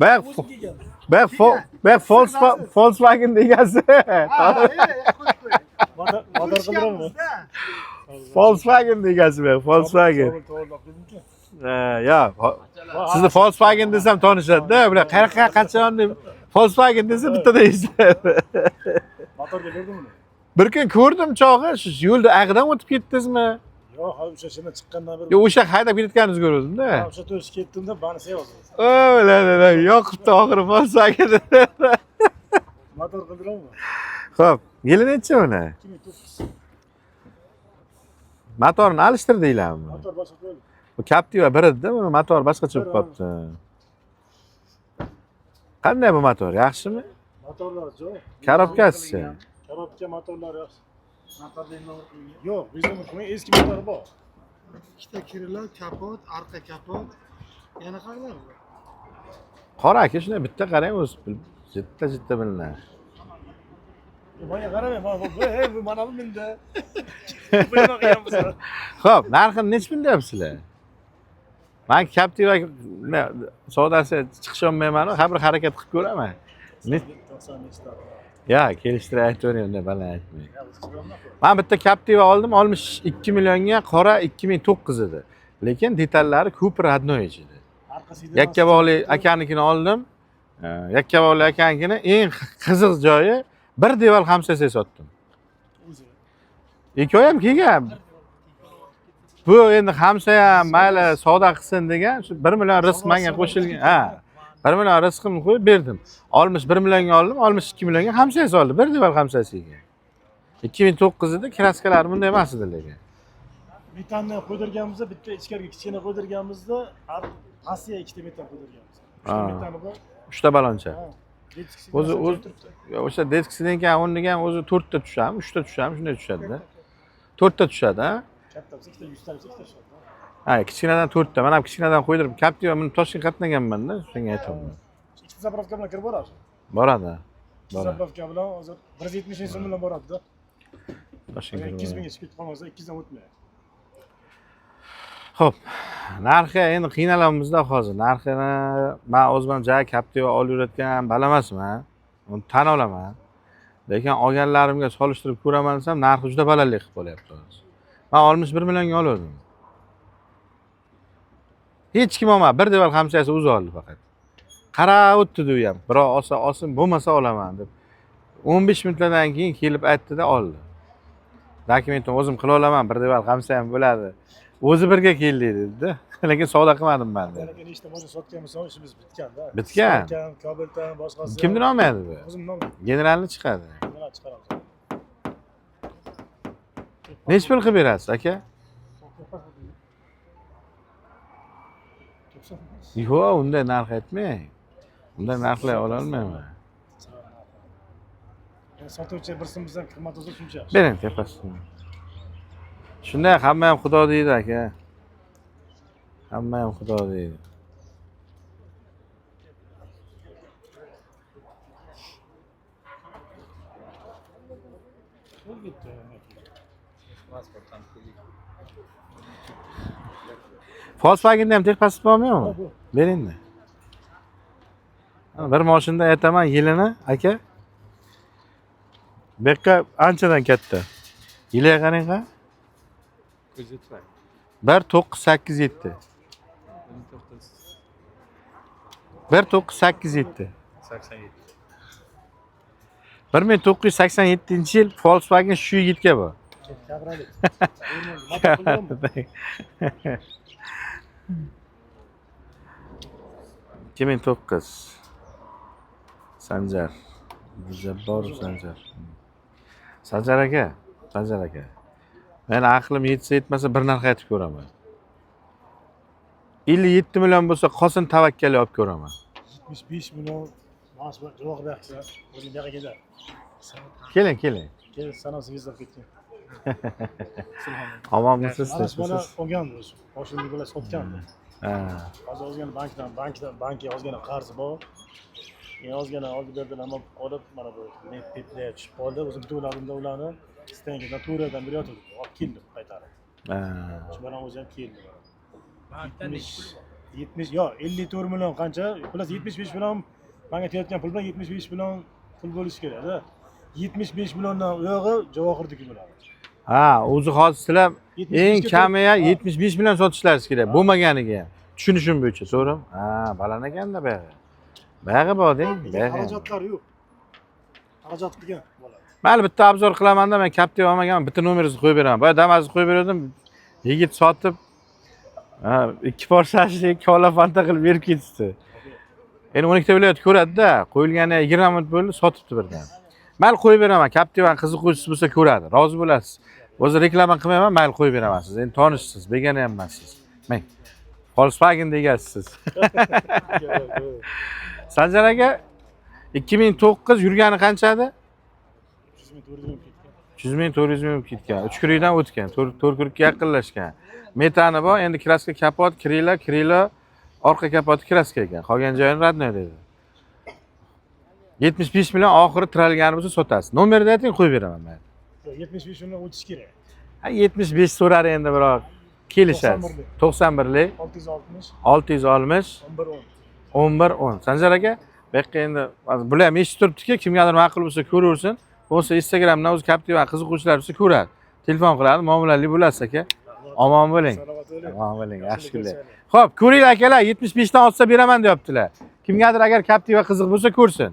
Bayaq Volkswagen egasi. Motor qildirmi? Volkswagen egasi bu, Volkswagen. Ya, sizni Volkswagen desam tanishadi-da, bular qayerqa qachon deb Volkswagen desa bittada eshitadi. Motorga berdimmi? Bir kun ko'rdim chog'i, shu yo'lda ag'idan o'tib ketdingizmi? Yo'q, hali o'sha shundan chiqqandan beri. Yo, o'sha haydab ketganingizni ko'rdim-da. O'sha to'sh ketdim-da, bani sevyapsiz. La, yoqibdi oxiri Volkswagen. Motor qildirammi? Xo'p, yili necha uni? 2009. Motorni alishtirdinglarmi? Motor boshqa qo'ydi. Bu Captiva bir edi, buni motor boshqacha bo'lib qolibdi. Qanday bu motor? Yaxshimi? Motorlar yo'q. Korobkasi. Korobka motorlar yaxshi. Yo'q, bizda eski motor bor. Ikkita kirlar, kapot, arqa kapot. Yana qanday bor? Qora aka, shunday bitta qarang o'zi. Jitta bilinadi. Menga qaramang, bu mana bu menda. Buyurma qilganmiz. Xo'p, narxini necha pul deyapsizlar? Men Captiva savdasi chiqish olmayman, har bir harakat qilib ko'raman. 90 nechta. Ya, kelishtirib aytavering, unda baland aytmang. Men bitta Captiva oldim, 62 millionga, qora 2009 edi. Lekin detallari ko'p radnoy edi. Yakkabog'li akanikini oldim. Yakkabog'li akanikini eng qiziq joyi bir deval 500 sotdim. Hikoyam kelgan. Bu endi hamsa ham mayli savdo qilsin degan, shu 1 million rizq menga qo'shilgan. Ha. 1 million rizqimni qo'yib berdim. 61 millionga oldim, 62 millionga 500 oldi. Bir deval 500ga. 2009 edi, kraskalar bunday emas edi lekin. Metanni qo'ydirganimizda, bitta ichkariga kichkina qo'ydirganimizda, pastiga ikkita metan qo'ydirganmiz. Metani bor. 3 ta baloncha. O'zi o'sha deskidan keyin o'rniga ham o'zi 4 ta tushadi, 3 ta tushadi, shunday tushadi-da. 4 ta tushadi, ha? Kattasi ikkita 100 ta ikkita tushadi. Ha, kichkinadan 4 ta. Men ham kichkinadan qo'ydirib, Captiva buni Toshkentga qatnaganman-da, shunga aytaman. Ikkita zapravka bilan kirib boradi. Boradi. Zapravka bilan hozir 170 so'm bilan boradi-da. Toshkentga. 200 mingga chiqib qolmasa 200 dan o'tmaydi. Xo'p, narxi endi qiynalamizda hozir. Narxini men o'zim joy Captiva olib yurayotgan bala emasman. Uni tan olaman. Lekin olganlarimga solishtirib ko'raman desam, narxi juda balandlik qilib qolyapti hozir. Men 61 millionga oldim. Hech kim olmadi. Bir deval 500 o'zi oldi faqat. Qarab o'tdi u ham. Biroq olsin, bo'lmasa olaman deb. 15 minutlardan keyin kelib aytdi-da, oldi. Dokumentni o'zim qila olaman, bir deval 500 ham bo'ladi. O'zi birga keldi dedi-da. Lekin savdo qilmadim men dedi. Lekin ishda mo'sha sotganmiz, ishimiz bitgan-da. Bitgan. Kabeldan boshqasi. Kimni olmaydi bu? O'zim nomim. Generalni chiqadi. General chiqaramiz. Nech pul qilib berasiz, aka? Yo'q, unday narx aytmang. Unday narxlar ola olmayman. Sotuvchi bir so'm bizdan qimmat bo'lsa shuncha. Bering tepasini. Shunday hamma ham xudo deydi aka. Hamma ham xudo deydi. Volkswagen'da ham texpasort bormi? Bering-da. Bir mashinada aytaman yilini, aka. Bu yerga anchadan katta. Yiliga qarang-a. 1987. 1987. 1987-yil Volkswagen shu yigitga bu. Kimin 9? Sanjar. Jabbor Sanjar. Sanjar aka. Men aqlim yetsa bir narx aytib ko'raman. 57 million bo'lsa, Qosim Tavakkali olib ko'raman. 75 million maash javob bersa, o'zing yoqqa kelar. Keling. Keyin sanosi vizlar ketgan. Omonmisiz? Mana olgan o'zi. Qo'shimlik bilan sotgan. Ha. Hozir o'zgani bankka ozgina qarzi bor. Men ozgina oldi berdim, ammo olib mana bu netga tushib qoldi. O'zim to'ladimda ularni stengadan to'radan beryotdim. Olib keldim qaytarib. Ha. Shu bilan o'zim keldim. 70 yo 54 million qancha? Plus 75 million menga tegayotgan pul bilan 75 million pul bo'lishi kerak-da. 75 milliondan uyog'i Javohirdiki bo'ladi. Ha, o'zi hozir sizlar 75 eng ga kami ha. 75 million sotishlaringiz kerak. Bo'lmaganiga ham. Tushunishim bo'yicha, so'ram. Ha, baland ekanda buyog'i. Buyog'i bor-deng, buyog'i. Xarajatlar yo'q. Xarajat qilgan bo'ladi. Mayli bitta obzor qilamanda men Captiva olmaganman, bitta nomeringizni qo'yib beraman. Boya Damas'ni qo'yib berdim. Yigit sotib ikki forsajli kola fanta qilib berib ketdi. Endi 12 ta viloyat ko'radi-da, qo'yilgani 20 minut bo'ldi, sotibdi birdan. Mayli qo'yib beraman, Captiva'ning qiziquvchisi bo'lsa ko'radi, rozi bo'lasiz. O'zi reklama qilmayman, mayli qo'yib beraman siz. Endi tanishsiz, begona ham emassiz. Men Volkswagen degansiz. Sanjar aka 2009 yurgani qancha edi? 300 ming 400 ming ketgan. 3 kurikdan o'tgan, 4 kurikka yaqinlashgan. Metani bor, endi kraska kapot, krilo, orqa kapoti kraska ekan. Qolgan joyini radnoy dedi. 75 million oxiri tiralgani bo'lsa sotasiz. Nomerni ayting, qo'yib beraman men. 75 million o'tish kerak. Ha 75 so'rar endi biroq kelishadi. 91lik 660 660 1110. Sanjar aka, bu yerga endi bular ham eshitib turibdi-ki, kimgadir ma'qul bo'lsa ko'raversin. Bo'lsa Instagramdan o'zi Captiva qiziquvchilar bo'lsa ko'radi. Telefon qiladi, muomalali bo'lasiz aka. Omon bo'ling. Omon bo'ling, yaxshi kunlar. Xo'p, ko'ringlar akalar, 75 dan olsa beraman deyaptilar. Kimgadir agar Captiva qiziq bo'lsa ko'rsin.